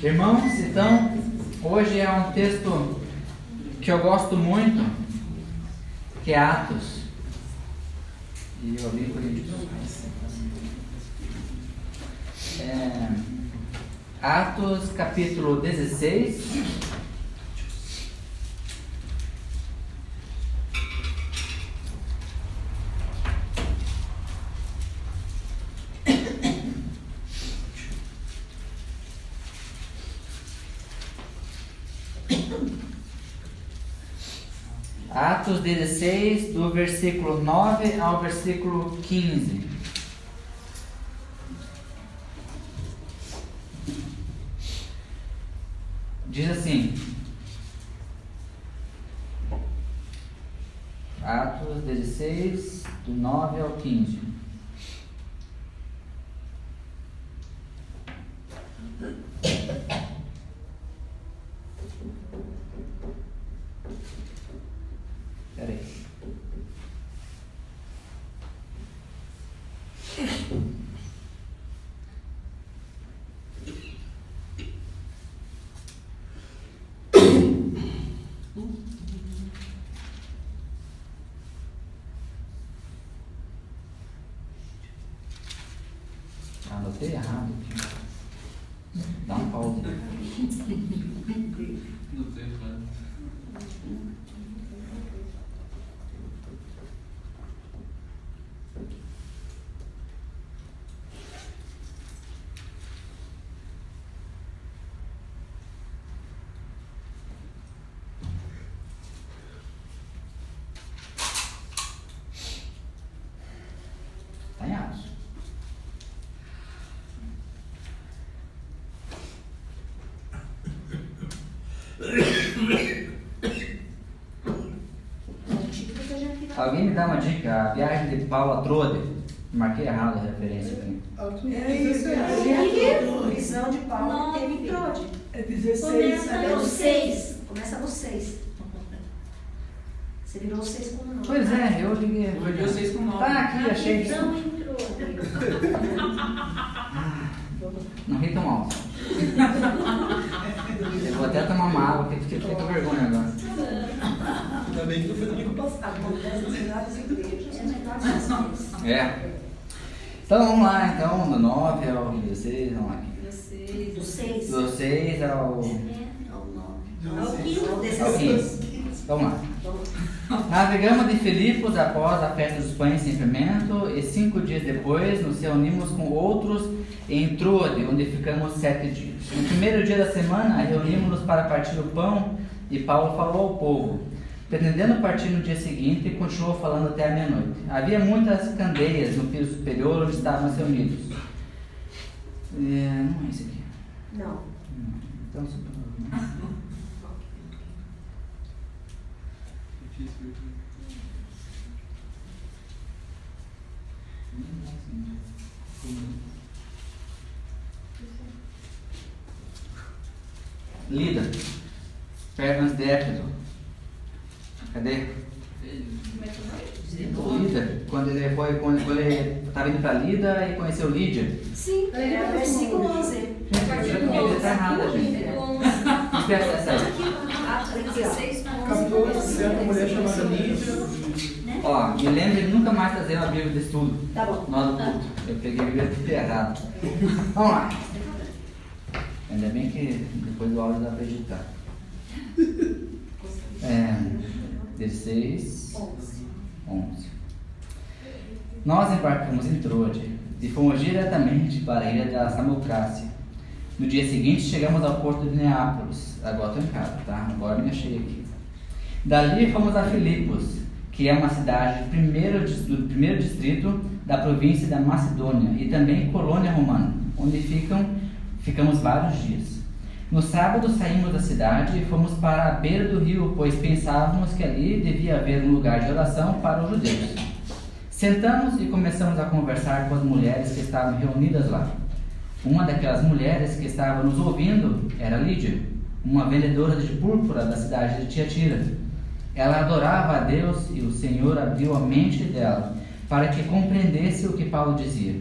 Irmãos, então, hoje é um texto que eu gosto muito, que é Atos. E eu li Coríntios. Atos, capítulo 16. Atos 16, do versículo 9 ao versículo 15. Diz assim: Atos 16, do 9 ao 15. Peraí. Anotei errado aqui. Dá um pause. Não tem errado. Tá em Atos. Alguém me dá uma dica? A viagem de Paulo a Trode. Marquei errado a referência aqui. É isso, a visão de Paulo que teve em Trode. É 16. Começa no 6. Você virou o 6 com o 9. Pois é, eu liguei. Eu vi vocês com 9. Tá aqui, achei. Visão em Trode. Não ri tão alto. Eu vou até tomar uma água, porque fiquei com vergonha agora. Ainda bem que não foi domingo passado. Acontece nas melhores igrejas, nas melhores nações. É. Então vamos lá, então, do 9 ao 16, vamos lá aqui. Do 6 Do 6 ao ao 9. Ao 15. Ao 15. 16. Vamos lá. Navegamos de Filipos após a festa dos pães sem fermento, e 5 dias depois nos reunimos com outros em Troade, onde ficamos 7 dias. No primeiro dia da semana, reunimos-nos para partir o pão, e Paulo falou ao povo. Pretendendo partir no dia seguinte, continuou falando até a meia-noite. Havia muitas candeias no piso superior onde estávamos reunidos. Não é esse aqui. Não. Então, Lida, pernas de Éfeso. Cadê? Lida, quando ele estava indo para Lida e conheceu Lídia. Sim, é versículo 11. Gente, eu tá errada, gente. Espera essa aí. Atos 16, Capítulo 11, uma mulher chamada Lídia. Ó, me lembre de nunca mais trazer uma Bíblia de estudo. Tá bom. Nós do culto. Eu peguei a Bíblia tudo errado. Vamos lá. Ainda bem que depois do áudio dá para editar. 16, 11. Nós embarcamos em Troade e fomos diretamente para a ilha da Samocrácia. No dia seguinte chegamos ao porto de Neápolis. Agora estou em casa, tá? Agora me achei aqui. Dali fomos a Filipos, que é uma cidade do primeiro distrito da província da Macedônia e também colônia romana, onde ficamos vários dias. No sábado saímos da cidade e fomos para a beira do rio, pois pensávamos que ali devia haver um lugar de oração para os judeus. Sentamos e começamos a conversar com as mulheres que estavam reunidas lá. Uma daquelas mulheres que estava nos ouvindo era Lídia, uma vendedora de púrpura da cidade de Tiatira. Ela adorava a Deus e o Senhor abriu a mente dela para que compreendesse o que Paulo dizia.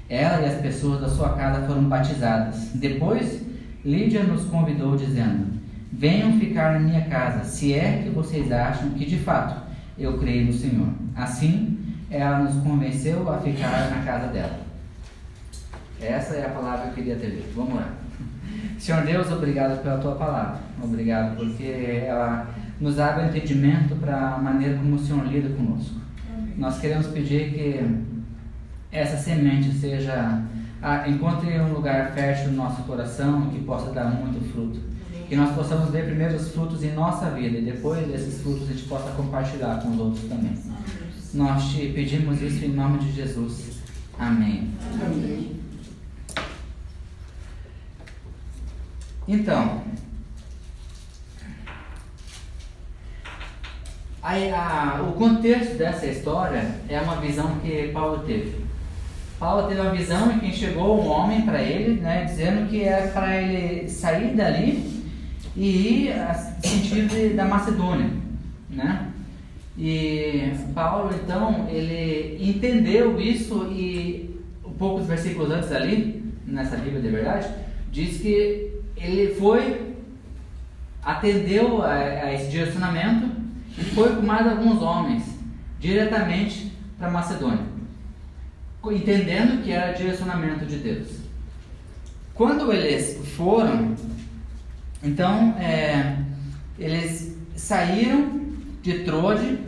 Ela e as pessoas da sua casa foram batizadas. Depois Lídia nos convidou dizendo: venham ficar na minha casa, se é que vocês acham que de fato eu creio no Senhor. Assim, ela nos convenceu a ficar na casa dela. Essa é a palavra que eu queria ter lido. Vamos lá. Senhor Deus, obrigado pela tua palavra. Obrigado porque ela nos abre entendimento para a maneira como o Senhor lida conosco. Nós queremos pedir que essa semente encontre um lugar fértil no nosso coração, que possa dar muito fruto. Que nós possamos ver primeiro os frutos em nossa vida e depois desses frutos a gente possa compartilhar com os outros também. Nós te pedimos isso em nome de Jesus. Amém. Amém. Então, o contexto dessa história é uma visão que Paulo teve. Paulo teve uma visão em que chegou um homem para ele, né, dizendo que era para ele sair dali e ir no sentido da Macedônia, né? E Paulo, então, ele entendeu isso e poucos versículos antes ali, nessa Bíblia de verdade, diz que ele atendeu a esse direcionamento e foi com mais alguns homens diretamente para Macedônia, entendendo que era direcionamento de Deus. Quando eles foram, então, eles saíram de Troade,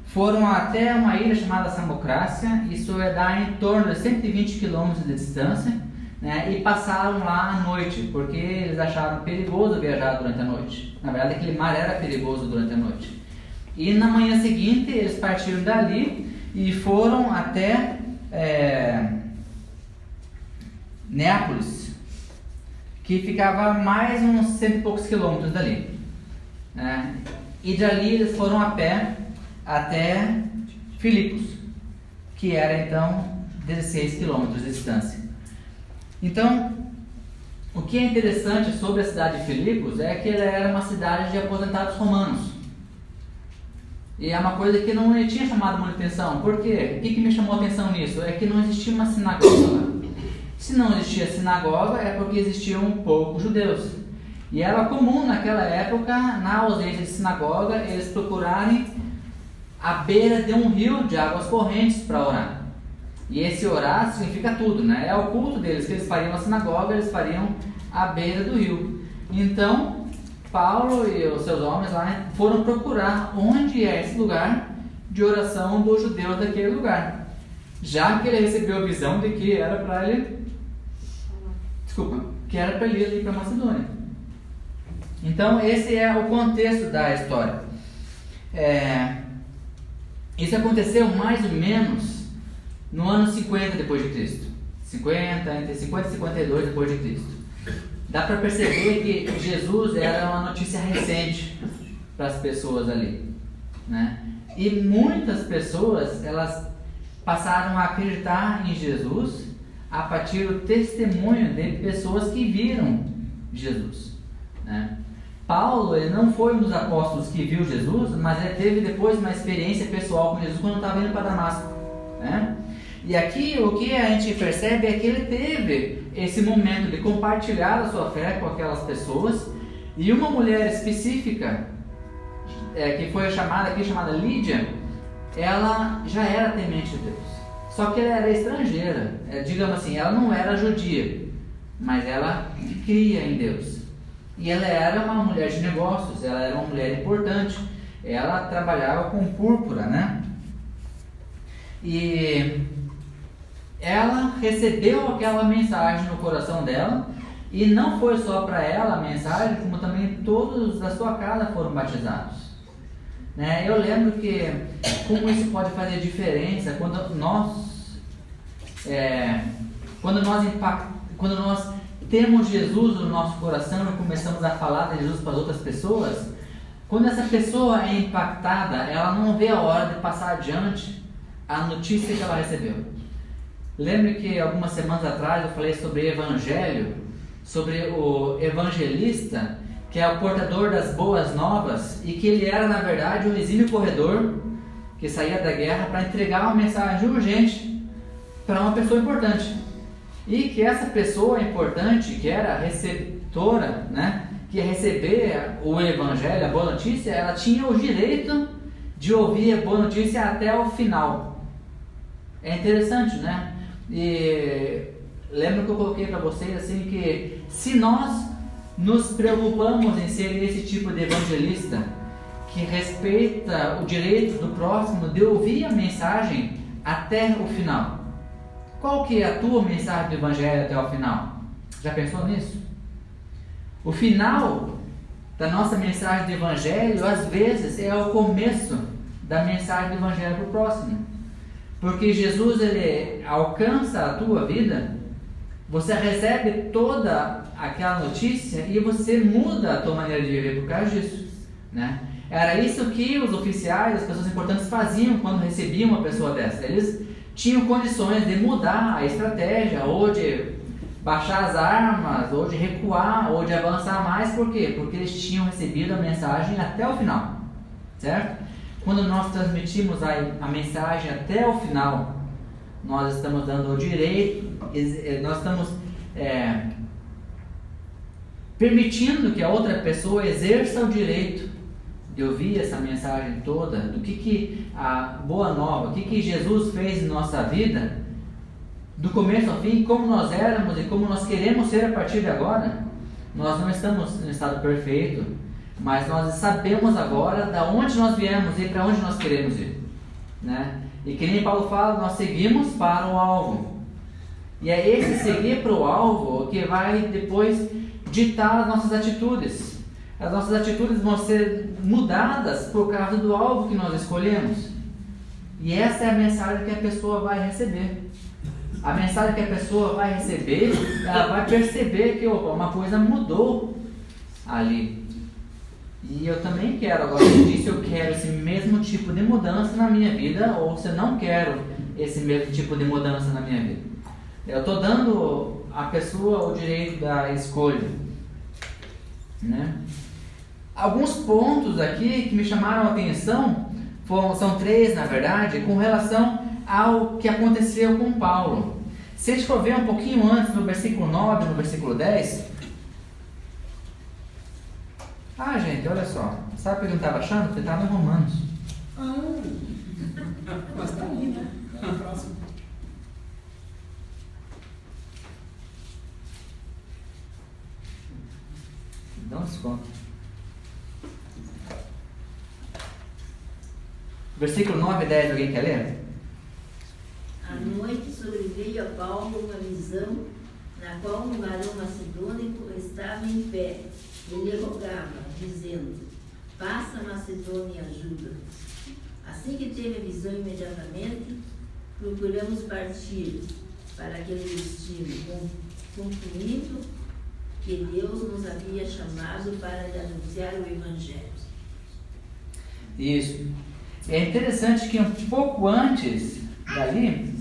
foram até uma ilha chamada Samocrácia, isso dá em torno de 120 quilômetros de distância, né, e passaram lá à noite, porque eles acharam perigoso viajar durante a noite. Na verdade, aquele mar era perigoso durante a noite. E na manhã seguinte, eles partiram dali e foram até Neápolis, que ficava mais uns 100 e poucos quilômetros dali. E dali eles foram a pé até Filipos, que era então 16 quilômetros de distância. Então, o que é interessante sobre a cidade de Filipos é que ela era uma cidade de aposentados romanos. E é uma coisa que não me tinha chamado muita atenção. Por quê? O que me chamou a atenção nisso? É que não existia uma sinagoga lá. Se não existia sinagoga, é porque existiam poucos judeus. E era comum naquela época, na ausência de sinagoga, eles procurarem à beira de um rio de águas correntes para orar. E esse orar significa tudo, né? É o culto deles, que eles fariam na sinagoga, eles fariam à beira do rio. Então, Paulo e os seus homens lá foram procurar onde é esse lugar de oração dos judeus daquele lugar. Já que ele recebeu a visão de que era para ele... que era para ele ir ali para Macedônia. Então, esse é o contexto da história. Isso aconteceu mais ou menos no ano 50 depois de Cristo. Entre 50 e 52 depois de Cristo. Dá para perceber que Jesus era uma notícia recente para as pessoas ali, né? E muitas pessoas, elas passaram a acreditar em Jesus a partir do testemunho de pessoas que viram Jesus, né? Paulo, ele não foi um dos apóstolos que viu Jesus, mas ele teve depois uma experiência pessoal com Jesus quando estava indo para Damasco, né? E aqui o que a gente percebe é que ele teve esse momento de compartilhar a sua fé com aquelas pessoas, e uma mulher específica, que foi chamada Lídia, ela já era temente de Deus, só que ela era estrangeira, digamos assim, ela não era judia, mas ela cria em Deus, e ela era uma mulher de negócios, ela era uma mulher importante, ela trabalhava com púrpura, né? E ela recebeu aquela mensagem no coração dela, e não foi só para ela a mensagem, como também todos da sua casa foram batizados, né? Eu lembro que como isso pode fazer diferença quando nós temos Jesus no nosso coração e começamos a falar de Jesus para as outras pessoas. Quando essa pessoa é impactada, ela não vê a hora de passar adiante a notícia que ela recebeu. Lembre que algumas semanas atrás eu falei sobre evangelho, sobre o evangelista, que é o portador das boas novas, e que ele era na verdade um exímio corredor que saía da guerra para entregar uma mensagem urgente para uma pessoa importante, e que essa pessoa importante, que era receptora, né, que ia receber o evangelho, a boa notícia, ela tinha o direito de ouvir a boa notícia até o final. É interessante, né? E lembra que eu coloquei para vocês assim que se nós nos preocupamos em ser esse tipo de evangelista que respeita o direito do próximo de ouvir a mensagem até o final, qual que é a tua mensagem do evangelho até o final? Já pensou nisso? O final da nossa mensagem do evangelho às vezes é o começo da mensagem do evangelho para o próximo, porque Jesus ele alcança a tua vida, você recebe toda aquela notícia e você muda a tua maneira de viver por causa disso, né? Era isso que os oficiais, as pessoas importantes faziam quando recebiam uma pessoa dessa. Eles tinham condições de mudar a estratégia, ou de baixar as armas, ou de recuar, ou de avançar mais. Por quê? Porque eles tinham recebido a mensagem até o final, certo? Quando nós transmitimos a mensagem até o final, nós estamos dando o direito, nós estamos permitindo que a outra pessoa exerça o direito de ouvir essa mensagem toda, do que a boa nova, o que Jesus fez em nossa vida, do começo ao fim, como nós éramos e como nós queremos ser a partir de agora. Nós não estamos em estado perfeito, mas nós sabemos agora da onde nós viemos e para onde nós queremos ir, né? E que nem Paulo fala, nós seguimos para o alvo. E é esse seguir para o alvo que vai depois ditar as nossas atitudes. As nossas atitudes vão ser mudadas por causa do alvo que nós escolhemos. E essa é a mensagem que a pessoa vai receber. A mensagem que a pessoa vai receber, ela vai perceber que uma coisa mudou ali. E eu também quero, agora eu disse, eu quero esse mesmo tipo de mudança na minha vida, ou se eu não quero esse mesmo tipo de mudança na minha vida. Eu estou dando à pessoa o direito da escolha, né? Alguns pontos aqui que me chamaram a atenção, são 3 na verdade, com relação ao que aconteceu com Paulo. Se a gente for ver um pouquinho antes, no versículo 9, no versículo 10... Ah, gente, olha só. Sabe o que eu não estava achando? Porque estava em Romanos. Mas tá ali, né? Tá próximo. Dá um desconto. Versículo 9 e 10, alguém quer ler? À noite sobreveio a Paulo uma visão, na qual um varão macedônico estava em pé e lhe rogava, dizendo: passa a Macedônia e ajuda-nos. Assim que teve a visão imediatamente, procuramos partir para aquele destino, concluindo que Deus nos havia chamado para lhe anunciar o Evangelho. Isso. É interessante que um pouco antes dali,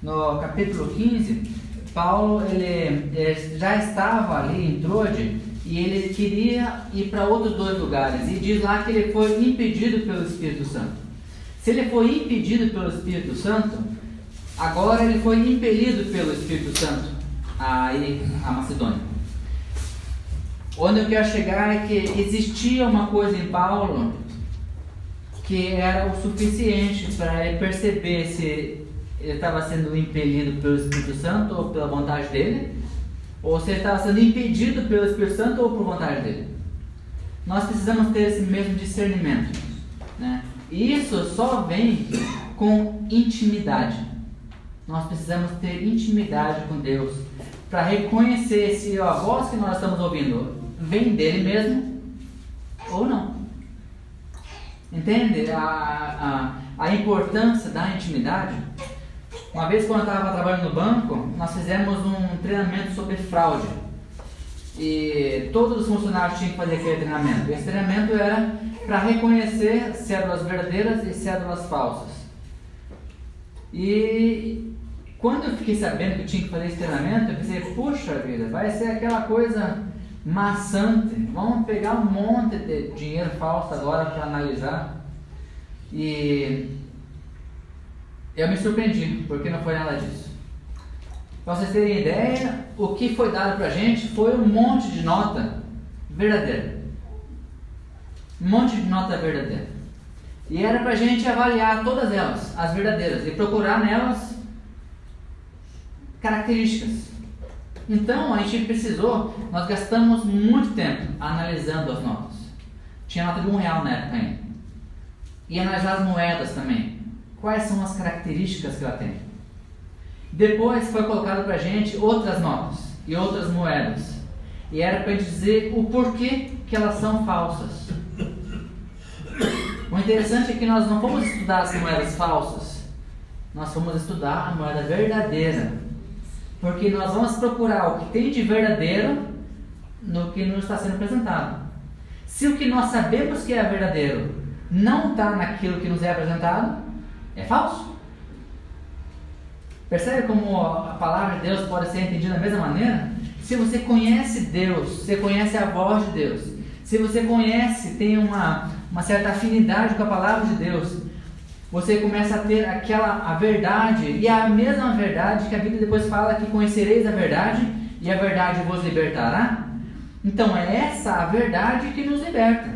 no capítulo 15, Paulo ele já estava ali em Troade e ele queria ir para outros 2 lugares, e diz lá que ele foi impedido pelo Espírito Santo. Se ele foi impedido pelo Espírito Santo, agora ele foi impelido pelo Espírito Santo a ir à Macedônia. Onde eu quero chegar é que existia uma coisa em Paulo que era o suficiente para ele perceber se ele estava sendo impelido pelo Espírito Santo ou pela vontade dele, ou se ele estava sendo impedido pelo Espírito Santo ou por vontade dele. Nós precisamos ter esse mesmo discernimento, né? E isso só vem com intimidade. Nós precisamos ter intimidade com Deus para reconhecer se a voz que nós estamos ouvindo vem dele mesmo ou não. Entende a importância da intimidade? Uma vez, quando eu estava trabalhando no banco, nós fizemos um treinamento sobre fraude. E todos os funcionários tinham que fazer aquele treinamento. Esse treinamento era para reconhecer cédulas verdadeiras e cédulas falsas. E quando eu fiquei sabendo que eu tinha que fazer esse treinamento, eu pensei, puxa vida, vai ser aquela coisa maçante. Vamos pegar um monte de dinheiro falso agora para analisar. E eu me surpreendi, porque não foi nada disso. Para vocês terem ideia, o que foi dado para a gente foi um monte de nota verdadeira. Um monte de nota verdadeira. E era para a gente avaliar todas elas, as verdadeiras, e procurar nelas características. Então a gente nós gastamos muito tempo analisando as notas. Tinha nota de R$1 na época ainda. E analisar as moedas também. Quais são as características que ela tem? Depois foi colocado para a gente outras notas e outras moedas. E era para a gente dizer o porquê que elas são falsas. O interessante é que nós não fomos estudar as moedas falsas, nós fomos estudar a moeda verdadeira, porque nós vamos procurar o que tem de verdadeiro no que nos está sendo apresentado. Se o que nós sabemos que é verdadeiro não está naquilo que nos é apresentado, é falso. Percebe como a palavra de Deus pode ser entendida da mesma maneira? Se você conhece Deus, você conhece a voz de Deus, se você conhece, tem uma certa afinidade com a palavra de Deus, você começa a ter a verdade, e a mesma verdade que a Bíblia depois fala que conhecereis a verdade, e a verdade vos libertará. Então é essa a verdade que nos liberta.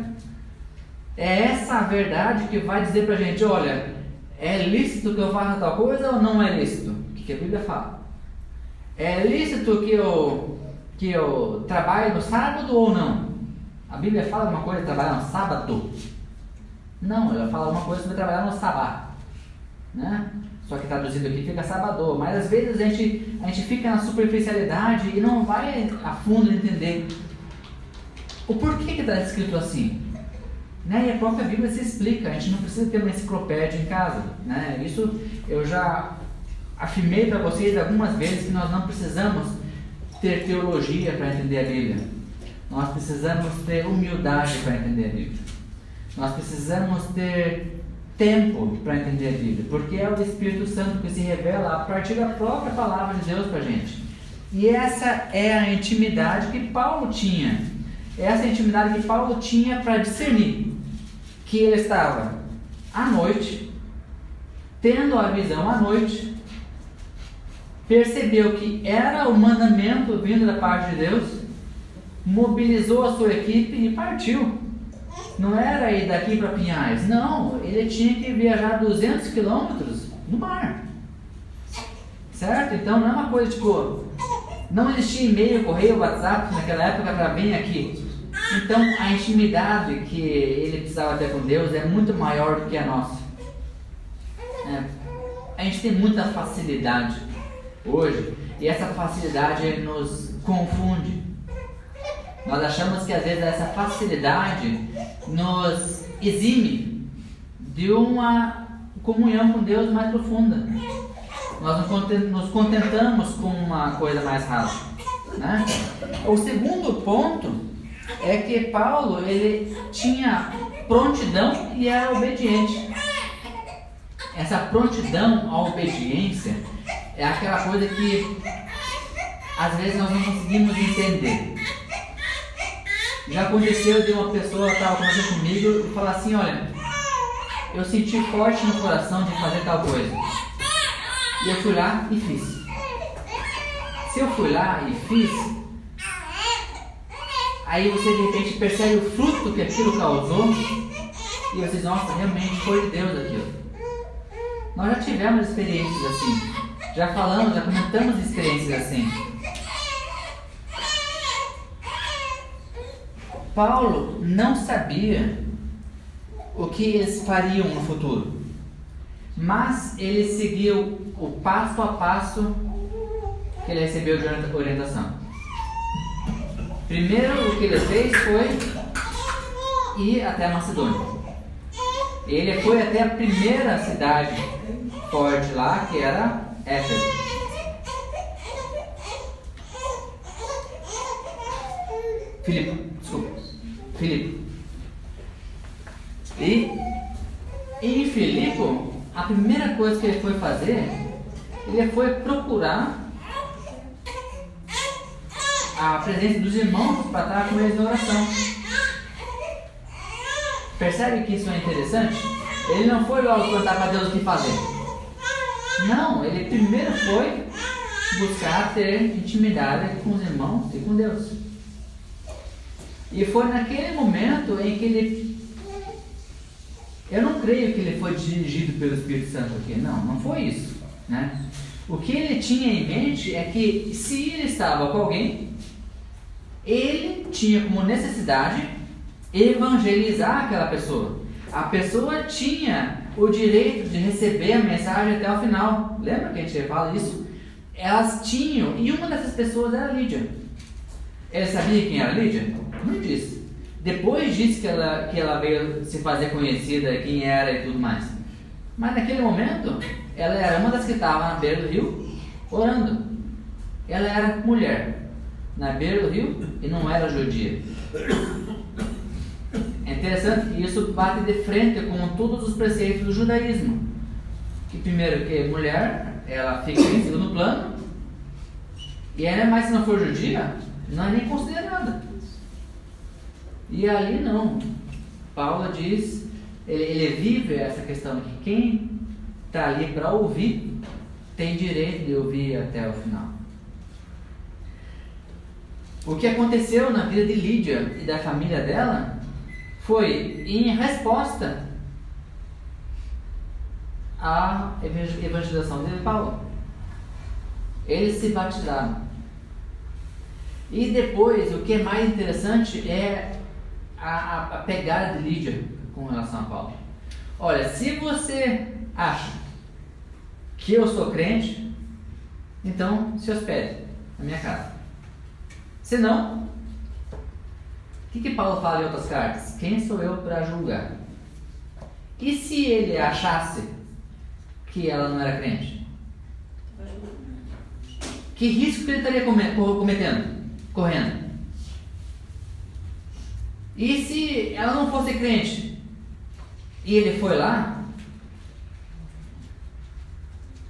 É essa a verdade que vai dizer pra gente, olha, é lícito que eu faça tal coisa ou não é lícito? O que a Bíblia fala? É lícito que eu trabalhe no sábado ou não? A Bíblia fala alguma coisa de trabalhar no sábado? Não, ela fala alguma coisa sobre trabalhar no sabá, né? Só que traduzido aqui fica sabadô. Mas às vezes a gente fica na superficialidade e não vai a fundo entender o porquê que está escrito assim, né? E a própria Bíblia se explica. A gente não precisa ter uma enciclopédia em casa, né? Isso eu já afirmei para vocês algumas vezes, que nós não precisamos ter teologia para entender a Bíblia. Nós precisamos ter humildade para entender a Bíblia. Nós precisamos ter tempo para entender a Bíblia, porque é o Espírito Santo que se revela a partir da própria palavra de Deus para a gente. E essa é a intimidade que Paulo tinha. Essa intimidade que Paulo tinha para discernir que ele estava à noite, tendo a visão à noite, percebeu que era o mandamento vindo da parte de Deus, mobilizou a sua equipe e partiu. Não era ir daqui para Pinhais, não, ele tinha que viajar 200 quilômetros no mar, certo? Então não é uma coisa tipo, não existia e-mail, correio, WhatsApp naquela época para vir aqui. Então a intimidade que ele precisava ter com Deus é muito maior do que a nossa. A gente tem muita facilidade hoje, e essa facilidade nos confunde. Nós achamos que às vezes essa facilidade nos exime de uma comunhão com Deus mais profunda. Nós nos contentamos com uma coisa mais rasa, né? O segundo ponto é que Paulo, ele tinha prontidão e era obediente. Essa prontidão à obediência é aquela coisa que às vezes nós não conseguimos entender. Já aconteceu de uma pessoa que estava conversando comigo e falar assim, olha, eu senti forte no coração de fazer tal coisa. E eu fui lá e fiz. Se eu fui lá e fiz, aí você de repente percebe o fruto que aquilo causou e você diz, nossa, realmente foi de Deus aquilo. Nós já tivemos experiências assim. Já falamos, já comentamos experiências assim. Paulo não sabia o que eles fariam no futuro, mas ele seguiu o passo a passo que ele recebeu de orientação. Primeiro, o que ele fez foi ir até a Macedônia. Ele foi até a primeira cidade forte lá, que era Éfeso. Filipe. E em Filipe, a primeira coisa que ele foi fazer, ele foi procurar a presença dos irmãos para estar com eles na oração. Percebe que isso é interessante? Ele não foi logo perguntar para Deus o que fazer. Não, ele primeiro foi buscar ter intimidade com os irmãos e com Deus. E foi naquele momento em que ele... Eu não creio que ele foi dirigido pelo Espírito Santo aqui. Não foi isso, né? O que ele tinha em mente é que se ele estava com alguém, ele tinha como necessidade evangelizar aquela pessoa. A pessoa tinha o direito de receber a mensagem até o final. Lembra que a gente fala isso? Elas tinham, e uma dessas pessoas era Lídia. Ele sabia quem era Lídia? Não disse. Depois disse que ela veio se fazer conhecida, quem era e tudo mais. Mas naquele momento, ela era uma das que estava na beira do rio, orando. Ela era mulher, na beira do rio, e não era judia. É interessante que isso bate de frente com todos os preceitos do judaísmo. Que primeiro, que mulher, ela fica em segundo plano, e ainda mais se não for judia, não é nem considerada. E ali não. Paulo diz, ele vive essa questão que quem está ali para ouvir tem direito de ouvir até o final. O que aconteceu na vida de Lídia e da família dela foi em resposta à evangelização de Paulo. Eles se batizaram. E depois, o que é mais interessante é a pegada de Lídia com relação a Paulo. Olha, se você acha que eu sou crente, então se hospede na minha casa. Se não, o que Paulo fala em outras cartas? Quem sou eu para julgar? E se ele achasse que ela não era crente? Que risco que ele estaria correndo? E se ela não fosse crente e ele foi lá,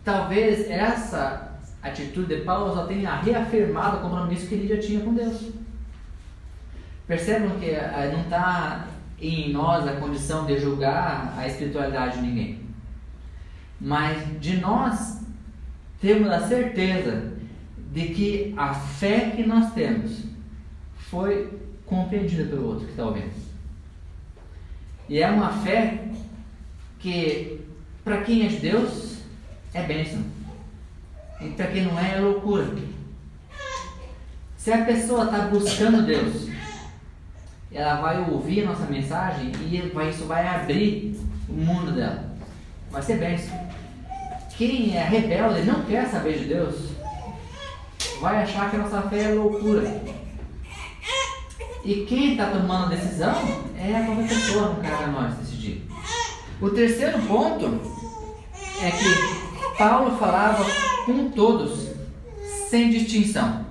talvez essa atitude de Paulo só tenha reafirmado o compromisso que ele já tinha com Deus. Percebam que não está em nós a condição de julgar a espiritualidade de ninguém, mas de nós temos a certeza de que a fé que nós temos foi compreendida pelo outro que está ouvindo. E é uma fé que, para quem é de Deus, é bênção. E para quem não é loucura. Se a pessoa está buscando Deus, ela vai ouvir a nossa mensagem e isso vai abrir o mundo dela. Vai ser bênção. Quem é rebelde e não quer saber de Deus, vai achar que a nossa fé é loucura. E quem está tomando a decisão é a própria pessoa, não cabe a nós decidir. O terceiro ponto é que Paulo falava com todos, sem distinção.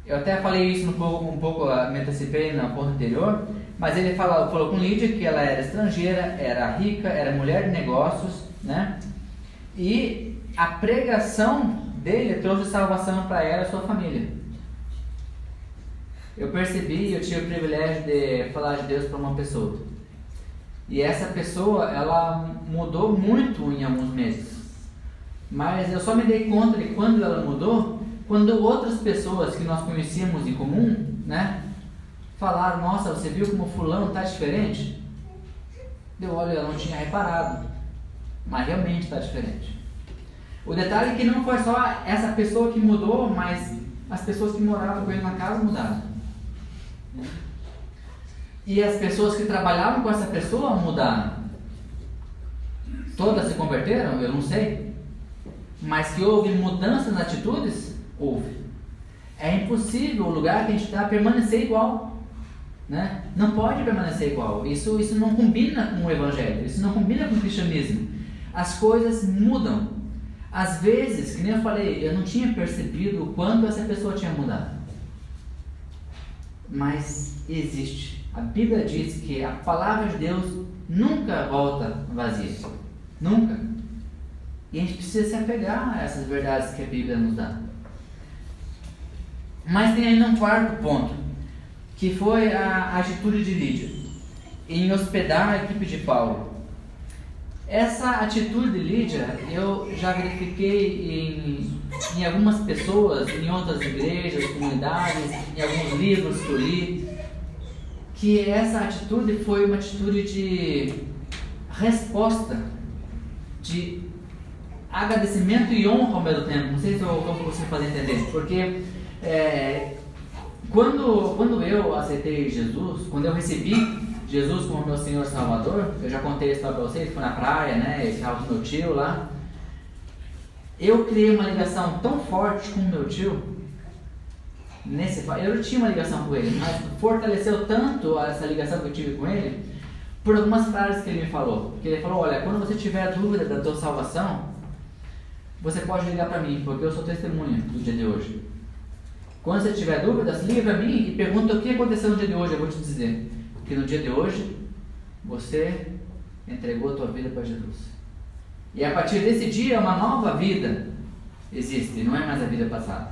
Eu até falei isso um pouco me antecipei no ponto anterior, mas ele falou com Lídia que ela era estrangeira, era rica, era mulher de negócios, né? E a pregação dele trouxe salvação para ela e sua família. Eu percebi, eu tive o privilégio de falar de Deus para uma pessoa. E essa pessoa, ela mudou muito em alguns meses. Mas eu só me dei conta de quando ela mudou, quando outras pessoas que nós conhecíamos em comum, né, falaram, nossa, você viu como fulano está diferente? Eu olho, eu não tinha reparado. Mas realmente está diferente. O detalhe é que não foi só essa pessoa que mudou, mas as pessoas que moravam com ele na casa mudaram. E as pessoas que trabalhavam com essa pessoa mudaram. Todas se converteram? Eu não sei. Mas que houve mudanças nas atitudes? Houve. É impossível o lugar que a gente está permanecer igual, né? Não pode permanecer igual. Isso não combina com o Evangelho. Isso não combina com o cristianismo. As coisas mudam. Às vezes, que nem eu falei, eu não tinha percebido o quanto essa pessoa tinha mudado. Mas existe. A Bíblia diz que a palavra de Deus nunca volta vazia. Nunca. E a gente precisa se apegar a essas verdades que a Bíblia nos dá. Mas tem ainda um quarto ponto, que foi a atitude de Lídia em hospedar a equipe de Paulo. Essa atitude de Lídia eu já verifiquei em algumas pessoas, em outras igrejas, comunidades, em alguns livros que eu li, que essa atitude foi uma atitude de resposta, de agradecimento e honra ao mesmo tempo. Não sei se eu consigo fazer entender, porque quando eu aceitei Jesus, quando eu recebi Jesus como meu Senhor Salvador, eu já contei a história para vocês, foi na praia, né, eu estava com meu tio lá, eu criei uma ligação tão forte com o meu tio, eu já tinha uma ligação com ele, mas fortaleceu tanto essa ligação que eu tive com ele, por algumas frases que ele me falou. Que ele falou: olha, quando você tiver dúvida da tua salvação, você pode ligar para mim, porque eu sou testemunha do dia de hoje. Quando você tiver dúvidas, liga para mim e pergunta o que aconteceu no dia de hoje, eu vou te dizer. Porque no dia de hoje, você entregou a tua vida para Jesus. E a partir desse dia, uma nova vida existe, não é mais a vida passada.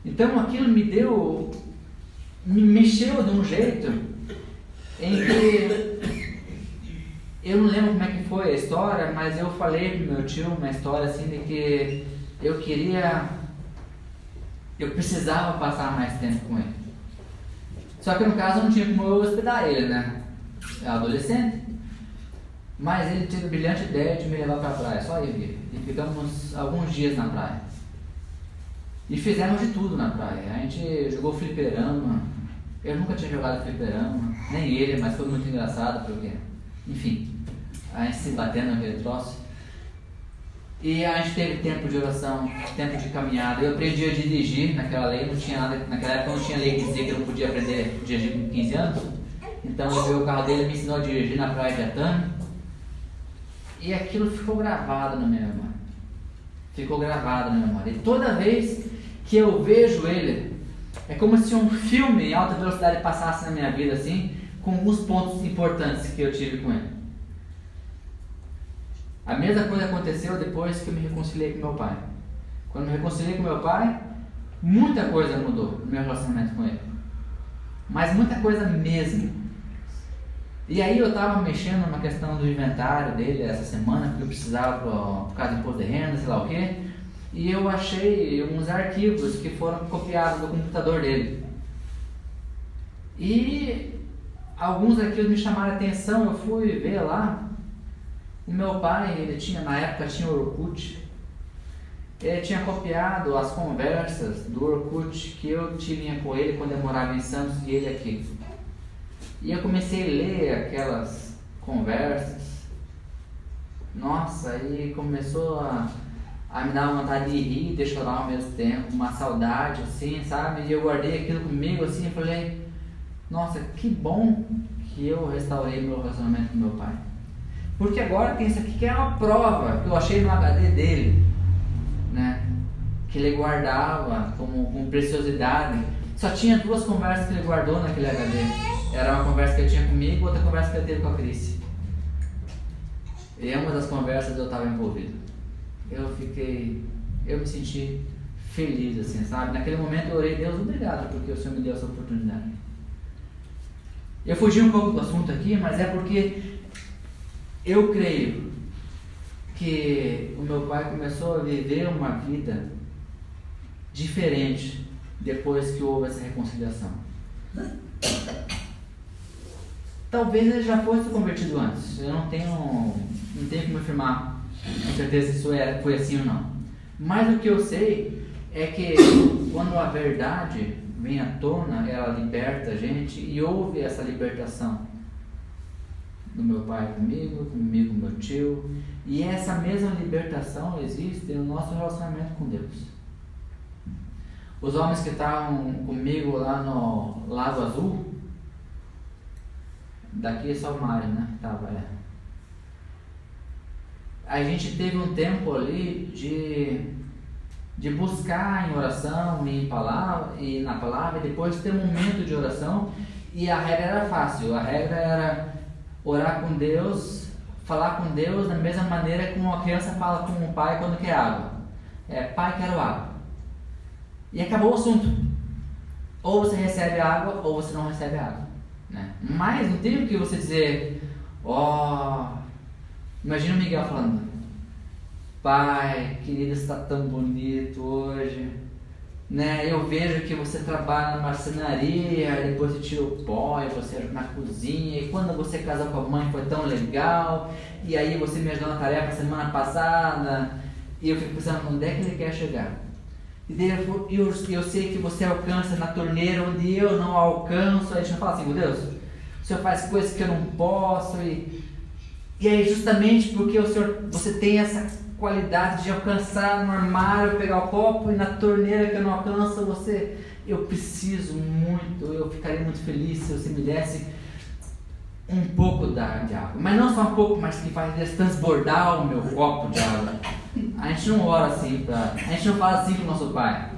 Então aquilo me mexeu de um jeito em que eu não lembro como é que foi a história, mas eu falei pro meu tio uma história assim de que eu precisava passar mais tempo com ele. Só que no caso não tinha como eu hospedar ele, né? É adolescente. Mas ele teve a brilhante ideia de me levar para a praia, só eu e ele. E ficamos alguns dias na praia. E fizemos de tudo na praia. A gente jogou fliperama. Eu nunca tinha jogado fliperama, nem ele, mas foi muito engraçado porque, enfim, a gente se batendo naquele troço. E a gente teve tempo de oração, tempo de caminhada. Eu aprendi a dirigir naquela lei, não tinha nada, naquela época não tinha lei que dizia que eu não podia aprender a dirigir com 15 anos. Então eu levei o carro dele e me ensinou a dirigir na praia de Atami. E aquilo ficou gravado na minha memória. Ficou gravado na minha memória. E toda vez que eu vejo ele, é como se um filme em alta velocidade passasse na minha vida assim, com alguns pontos importantes que eu tive com ele. A mesma coisa aconteceu depois que eu me reconciliei com meu pai. Quando eu me reconciliei com meu pai, muita coisa mudou no meu relacionamento com ele. Mas muita coisa mesmo. E aí eu estava mexendo numa questão do inventário dele essa semana, porque eu precisava por causa do imposto de renda, sei lá o quê. E eu achei uns arquivos que foram copiados do computador dele. E alguns arquivos me chamaram a atenção, eu fui ver lá. O meu pai, ele tinha, na época tinha o Orkut, ele tinha copiado as conversas do Orkut que eu tinha com ele quando eu morava em Santos e ele aqui. E eu comecei a ler aquelas conversas, nossa, e começou a me dar uma vontade de rir e de chorar ao mesmo tempo, uma saudade assim, sabe? E eu guardei aquilo comigo assim e falei, nossa, que bom que eu restaurei meu relacionamento com meu pai. Porque agora tem isso aqui que é uma prova que eu achei no HD dele, né? Que ele guardava com preciosidade. Só tinha 2 conversas que ele guardou naquele HD. Era uma conversa que ele tinha comigo e outra conversa que ele teve com a Cris. E uma das conversas eu estava envolvido. Eu me senti feliz, assim, sabe? Naquele momento eu orei, Deus, obrigado porque o Senhor me deu essa oportunidade. Eu fugi um pouco do assunto aqui, mas é porque eu creio que o meu pai começou a viver uma vida diferente depois que houve essa reconciliação. Talvez ele já fosse convertido antes, eu não tenho como afirmar com certeza se isso foi assim ou não. Mas o que eu sei é que quando a verdade vem à tona, ela liberta a gente e houve essa libertação. Do meu pai comigo, meu tio. E essa mesma libertação existe no nosso relacionamento com Deus. Os homens que estavam comigo lá no Lago Azul, daqui é só o Mário, né? A gente teve um tempo ali de buscar em oração e na palavra, e depois ter um momento de oração, e a regra era fácil, a regra era orar com Deus, falar com Deus da mesma maneira que uma criança fala com o pai quando quer água. Pai, quero água. e acabou o assunto. Ou você recebe água ou você não recebe água, né? Mas não tem o que você dizer, imagina o Miguel falando, pai, querido, está tão bonito hoje, né? Eu vejo que você trabalha na marcenaria, depois você tira o pó e você ajuda na cozinha, e quando você casou com a mãe foi tão legal, e aí você me ajudou na tarefa semana passada, e eu fico pensando, onde é que ele quer chegar? E daí eu sei que você alcança na torneira onde eu não alcanço. A gente não fala assim, meu Deus, o Senhor faz coisas que eu não posso, e aí justamente porque você tem essa qualidade de alcançar no armário, pegar o copo, e na torneira que eu não alcanço, eu preciso muito, eu ficaria muito feliz se você me desse um pouco de água, mas não só um pouco, mas que faz transbordar o meu copo de água. A gente não ora assim, a gente não fala assim com o nosso Pai.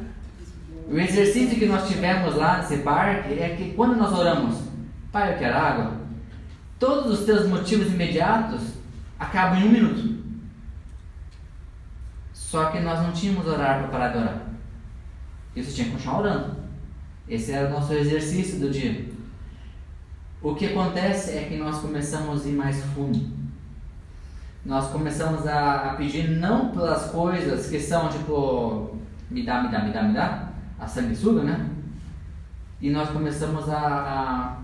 O exercício que nós tivemos lá nesse parque é que quando nós oramos, Pai, eu quero água, todos os teus motivos imediatos acabam em 1 minuto. Só que nós não tínhamos horário para parar de orar. E você tinha que continuar orando. Esse era o nosso exercício do dia. O que acontece é que nós começamos a ir mais fundo. Nós começamos a pedir não pelas coisas que são tipo, me dá, a sanguessuga, né? E nós começamos a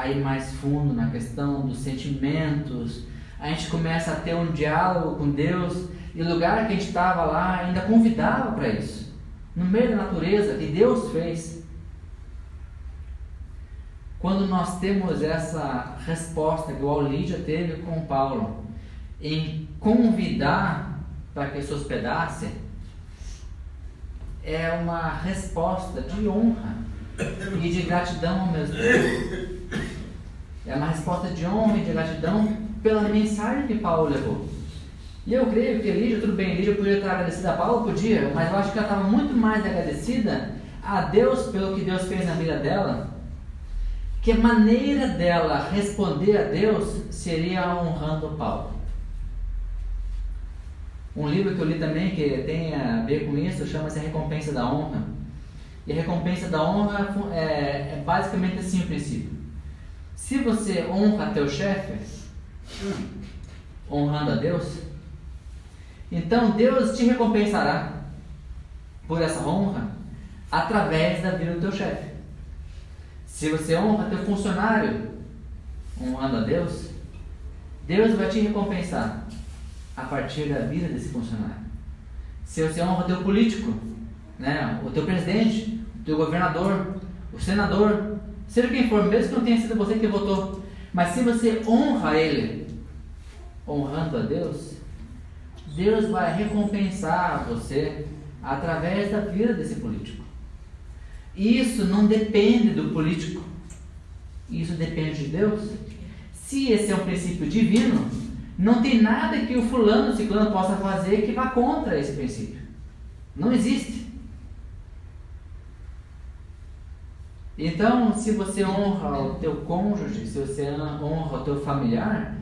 ir mais fundo na questão dos sentimentos. A gente começa a ter um diálogo com Deus, e o lugar que a gente estava lá ainda convidava para isso. No meio da natureza que Deus fez. Quando nós temos essa resposta igual Lídia teve com Paulo, em convidar para que se hospedasse, é uma resposta de honra e de gratidão ao mesmo tempo. É uma resposta de honra e de gratidão pela mensagem que Paulo levou. E eu creio que Lídia, tudo bem, Lídia podia estar agradecida a Paulo, podia, mas eu acho que ela estava muito mais agradecida a Deus pelo que Deus fez na vida dela, que a maneira dela responder a Deus seria honrando Paulo. Um livro que eu li também que tem a ver com isso chama-se A Recompensa da Honra. E a recompensa da honra é basicamente assim o princípio. Se você honra teu chefe, honrando a Deus, então Deus te recompensará por essa honra através da vida do teu chefe. Se você honra teu funcionário, honrando a Deus, Deus vai te recompensar a partir da vida desse funcionário. Se você honra teu político, né, o teu presidente, o teu governador, o senador, seja quem for, mesmo que não tenha sido você que votou, mas se você honra ele, honrando a Deus, Deus vai recompensar você através da vida desse político. E isso não depende do político, isso depende de Deus. Se esse é um princípio divino, não tem nada que o fulano, o ciclano possa fazer que vá contra esse princípio. Não existe. Então, se você honra o teu cônjuge, se você honra o teu familiar,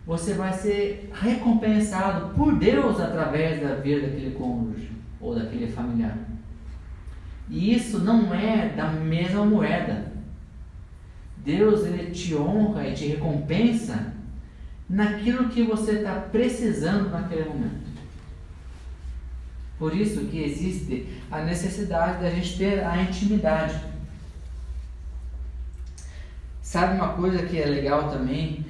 você vai ser recompensado por Deus através da vida daquele cônjuge ou daquele familiar. E isso não é da mesma moeda. Deus, ele te honra e te recompensa naquilo que você está precisando naquele momento. Por isso que existe a necessidade da gente ter a intimidade. Sabe uma coisa que é legal também?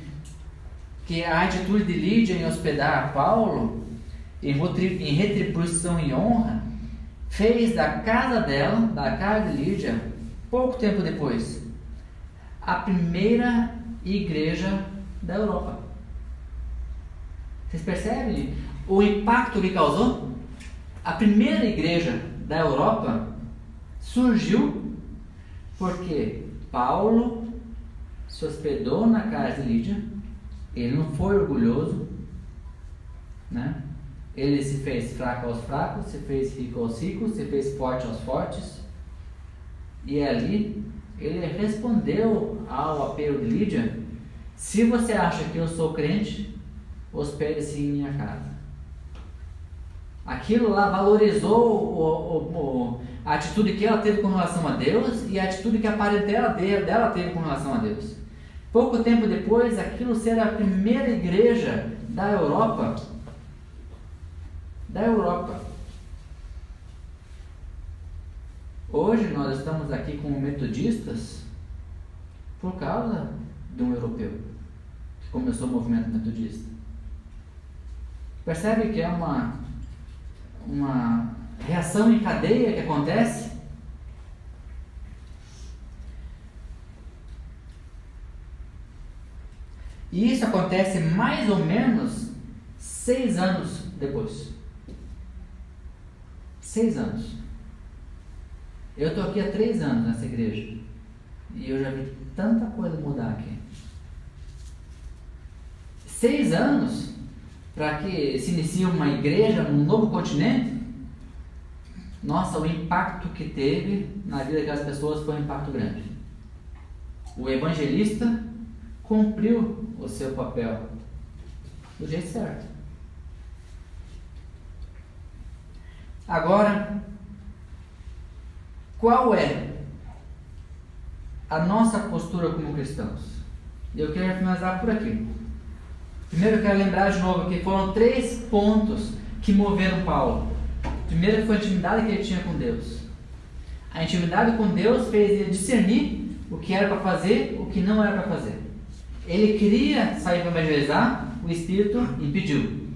Que a atitude de Lídia em hospedar Paulo, em retribuição e honra, fez da casa dela, da casa de Lídia, pouco tempo depois, a primeira igreja da Europa. Vocês percebem o impacto que causou? A primeira igreja da Europa surgiu porque Paulo se hospedou na casa de Lídia. Ele não foi orgulhoso, né? Ele se fez fraco aos fracos, se fez rico aos ricos, se fez forte aos fortes. E ali ele respondeu ao apelo de Lídia: se você acha que eu sou crente, hospede-se em minha casa. Aquilo lá valorizou a atitude que ela teve com relação a Deus e a atitude que a parentela dela teve com relação a Deus. Pouco tempo depois, aquilo ser a primeira igreja da Europa. Hoje nós estamos aqui como metodistas por causa de um europeu que começou o movimento metodista. Percebe que é uma reação em cadeia que acontece? E isso acontece mais ou menos 6 anos depois. 6 anos. Eu estou aqui há 3 anos nessa igreja. E eu já vi tanta coisa mudar aqui. 6 anos para que se inicie uma igreja num novo continente. Nossa, o impacto que teve na vida daquelas pessoas foi um impacto grande. O evangelista cumpriu o seu papel do jeito certo. Agora, qual é a nossa postura como cristãos? Eu quero finalizar por aqui. Primeiro eu quero lembrar de novo que foram 3 pontos que moveram Paulo. Primeiro foi a intimidade que ele tinha com Deus. A intimidade com Deus fez ele discernir o que era para fazer, o que não era para fazer. Ele queria sair para evangelizar, o Espírito impediu.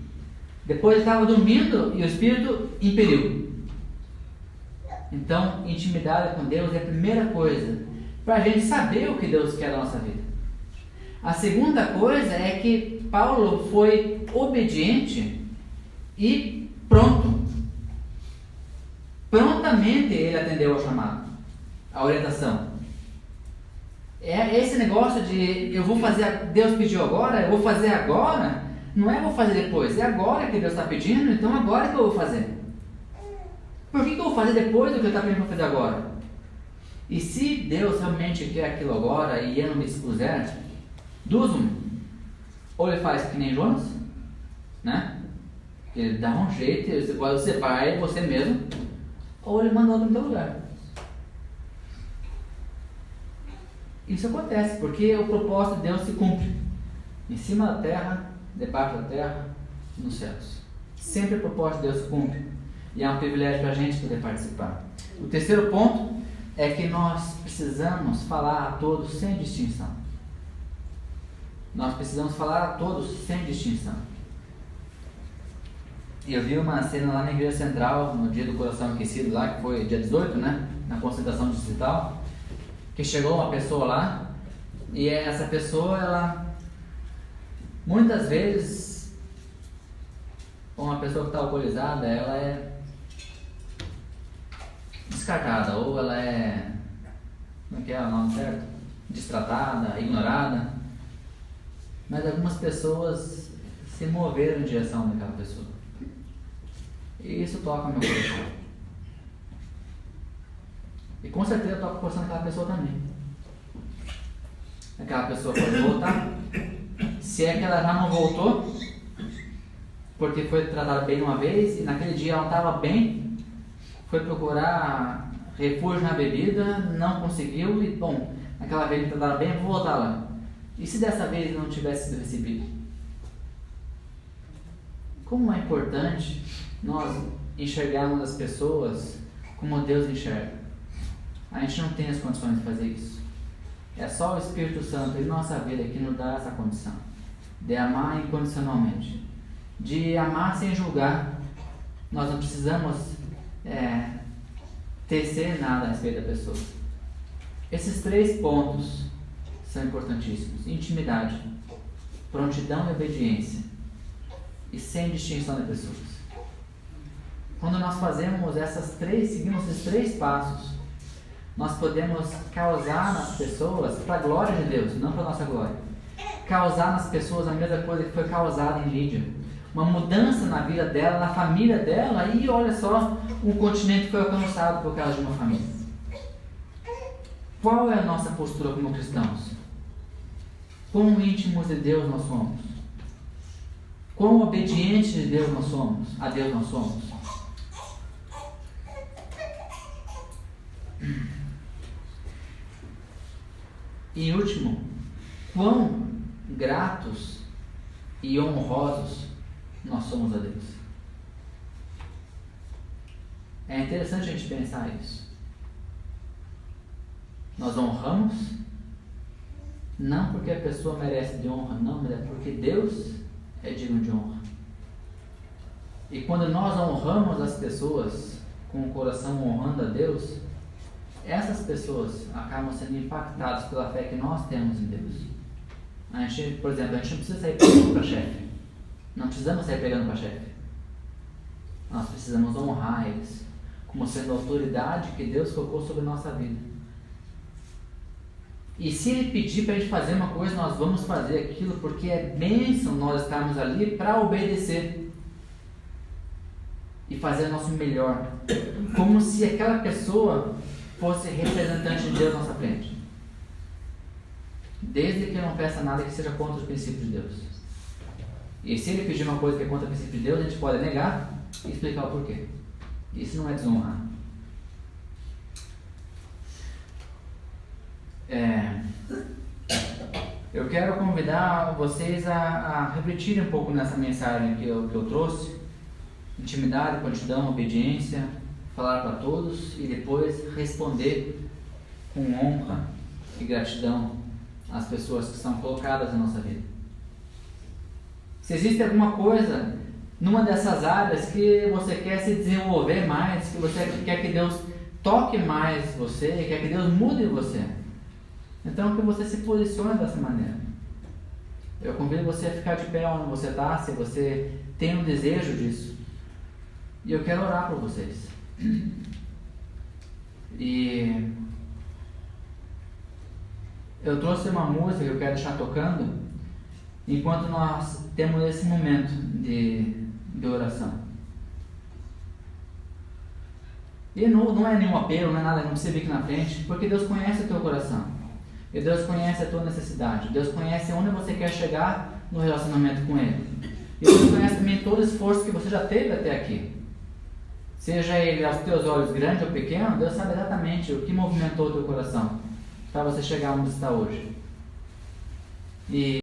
Depois ele estava dormindo e o Espírito impeliu. Então, intimidade com Deus é a primeira coisa para a gente saber o que Deus quer da nossa vida. A segunda coisa é que Paulo foi obediente e pronto. Prontamente ele atendeu ao chamado, à orientação. É esse negócio de eu vou fazer, Deus pediu agora, eu vou fazer agora. Não é vou fazer depois, é agora que Deus está pedindo, então agora que eu vou fazer. Por que eu vou fazer depois do que ele está pedindo para fazer agora? E se Deus realmente quer aquilo agora e ele não me expuser, duas uma. Ou ele faz que nem Jonas, né? Ele dá um jeito, você vai você mesmo, ou ele manda outro no teu lugar. Isso acontece porque o propósito de Deus se cumpre em cima da terra, debaixo da terra, nos céus. Sempre o propósito de Deus se cumpre e é um privilégio para a gente poder participar. O terceiro ponto é que nós precisamos falar a todos sem distinção. Nós precisamos falar a todos sem distinção. Eu vi uma cena lá na Igreja Central, no dia do Coração Aquecido lá, que foi dia 18, né? Na concentração distrital, que chegou uma pessoa lá, e essa pessoa, ela, muitas vezes, uma pessoa que está alcoolizada, ela é descartada, ou ela é, como é que é o nome certo? Destratada, ignorada. Mas algumas pessoas se moveram em direção daquela pessoa. E isso toca meu coração. E com certeza toca o coração daquela pessoa também. Aquela pessoa pode voltar. Se é que ela já não voltou, porque foi tratada bem uma vez e naquele dia ela não estava bem, foi procurar refúgio na bebida, não conseguiu e, bom, naquela vez me trataram bem, vou voltar lá. E se dessa vez não tivesse sido recebido? Como é importante nós enxergarmos as pessoas como Deus enxerga. A gente não tem as condições de fazer isso. É só o Espírito Santo em nossa vida que nos dá essa condição de amar incondicionalmente, de amar sem julgar. Nós não precisamos tecer nada a respeito da pessoa. Esses 3 pontos são importantíssimos: intimidade, prontidão e obediência, e sem distinção de pessoas. Quando nós fazemos seguimos esses 3 passos, nós podemos causar nas pessoas, para a glória de Deus, não para a nossa glória, causar nas pessoas a mesma coisa que foi causada em Lídia, uma mudança na vida dela, na família dela, e olha só, um continente foi alcançado por causa de uma família. Qual é a nossa postura como cristãos? Quão íntimos de Deus nós somos? Quão obedientes de Deus nós somos? A Deus nós somos? E último, quão gratos e honrosos nós somos a Deus. É interessante a gente pensar isso. Nós honramos não porque a pessoa merece de honra, não, mas é porque Deus é digno de honra. E quando nós honramos as pessoas com o coração honrando a Deus, essas pessoas acabam sendo impactadas pela fé que nós temos em Deus. A gente, por exemplo, a gente não precisa sair pegando para chefe. Não precisamos sair pegando para chefe. Nós precisamos honrar eles como sendo a autoridade que Deus colocou sobre a nossa vida. E se Ele pedir para a gente fazer uma coisa, nós vamos fazer aquilo, porque é bênção nós estarmos ali para obedecer e fazer o nosso melhor, como se aquela pessoa fosse representante de Deus na nossa frente, desde que não peça nada que seja contra os princípios de Deus. E se Ele pedir uma coisa que é contra o princípio de Deus, a gente pode negar e explicar o porquê. Isso não é desonrar. Eu quero convidar vocês a refletirem um pouco nessa mensagem que eu trouxe. Intimidade, prontidão, obediência, falar para todos e depois responder com honra e gratidão às pessoas que são colocadas na nossa vida. Se existe alguma coisa numa dessas áreas que você quer se desenvolver mais, que você quer que Deus toque mais você, quer que Deus mude você, então que você se posicione dessa maneira. Eu convido você a ficar de pé onde você está, se você tem um desejo disso. E eu quero orar por vocês. E eu trouxe uma música que eu quero deixar tocando enquanto nós temos esse momento de oração. E não é nenhum apelo, não é nada, não precisa vir aqui na frente, porque Deus conhece o teu coração. E Deus conhece a tua necessidade. Deus conhece onde você quer chegar no relacionamento com Ele. E Deus conhece também todo o esforço que você já teve até aqui. Seja ele aos teus olhos grande ou pequeno, Deus sabe exatamente o que movimentou o teu coração para você chegar onde está hoje. E